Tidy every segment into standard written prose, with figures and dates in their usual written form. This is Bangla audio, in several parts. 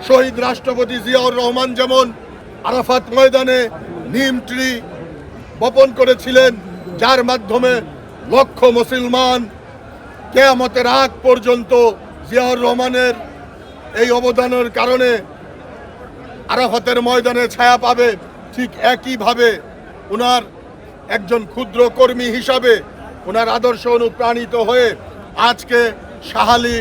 শহীদ রাষ্ট্রপতি জিয়াউর রহমান যেমন আরাফাত ময়দানে নিম ট্রি বপন করেছিলেন, যার মাধ্যমে লক্ষ মুসলমান কিয়ামতের আগ পর্যন্ত জিয়াউর রহমানের এই অবদানের কারণে আরাফাতের ময়দানে ছায়া পাবে, ঠিক একইভাবে ওনার একজন ক্ষুদ্র কর্মী হিসাবে ওনার আদর্শ অনুপ্রাণিত হয়ে আজকে শাহালি,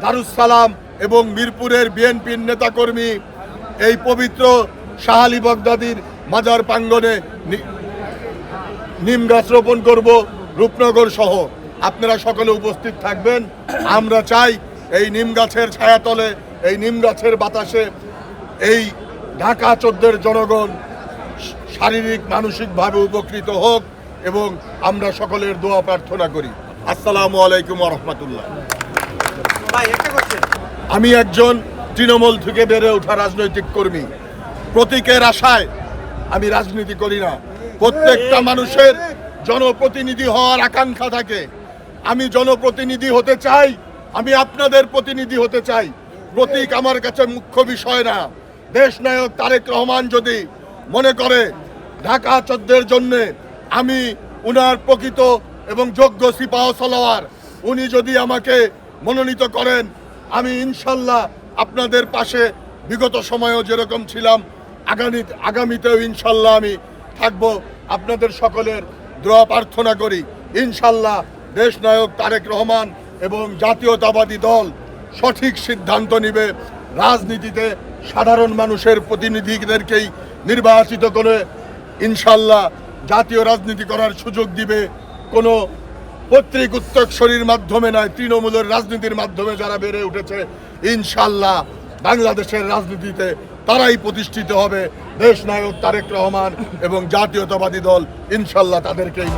দারুসালাম এবং মিরপুরের বিএনপির নেতাকর্মী এই পবিত্র শাহালি বাগদাদির মাজার প্রাঙ্গণে নিম গাছ রোপণ করব, রূপনগর সহ আপনারা সকলে উপস্থিত থাকবেন। আমরা চাই এই নিম গাছের ছায়াতলে, এই নিম গাছের বাতাসে এই ঢাকা 14-এর জনগণ শারীরিক মানসিকভাবে উপকৃত হোক এবং আমরা সকলের দোয়া প্রার্থনা করি। আসসালামু আলাইকুম ওয়া রাহমাতুল্লাহ। আমি একজন তৃণমূল থেকে বেড়ে ওঠা রাজনৈতিক কর্মী। প্রতীকের আশায় আমি রাজনীতি করি না। প্রত্যেকটা মানুষের জনপ্রতিনিধি হওয়ার আকাঙ্ক্ষা থাকে। আমি জনপ্রতিনিধি হতে চাই, আমি আপনাদের প্রতিনিধি হতে চাই। প্রতীক আমার কাছে মুখ্য বিষয় না। দেশনায়ক তারেক রহমান যদি মনে করে ঢাকা 14-এর জন্যে আমি উনার প্রকৃত এবং যোগ্য সিপাহ সালোয়ার, উনি যদি আমাকে মনোনীত করেন, আমি ইনশাল্লাহ আপনাদের পাশে বিগত সময়েও যেরকম ছিলাম আগামীতেও ইনশাল্লাহ আমি থাকব। আপনাদের সকলের দোয়া প্রার্থনা করি ইনশাল্লাহ দেশনায়ক তারেক রহমান এবং জাতীয়তাবাদী দল সঠিক সিদ্ধান্ত নেবে। রাজনীতিতে সাধারণ মানুষের প্রতিনিধিদেরকেই নির্বাচিত করে ইনশাল্লাহ জাতীয় রাজনীতি করার সুযোগ দিবে। কোনো পৈতৃক উত্তরসূরির মাধ্যমে নয়, তৃণমূলের রাজনীতির মাধ্যমে যারা বেড়ে উঠেছে ইনশাল্লাহ বাংলাদেশের রাজনীতিতে তারাই প্রতিষ্ঠিত হবে। দেশনায়ক তারেক রহমান এবং জাতীয়তাবাদী দল ইনশাল্লাহ তাদেরকেই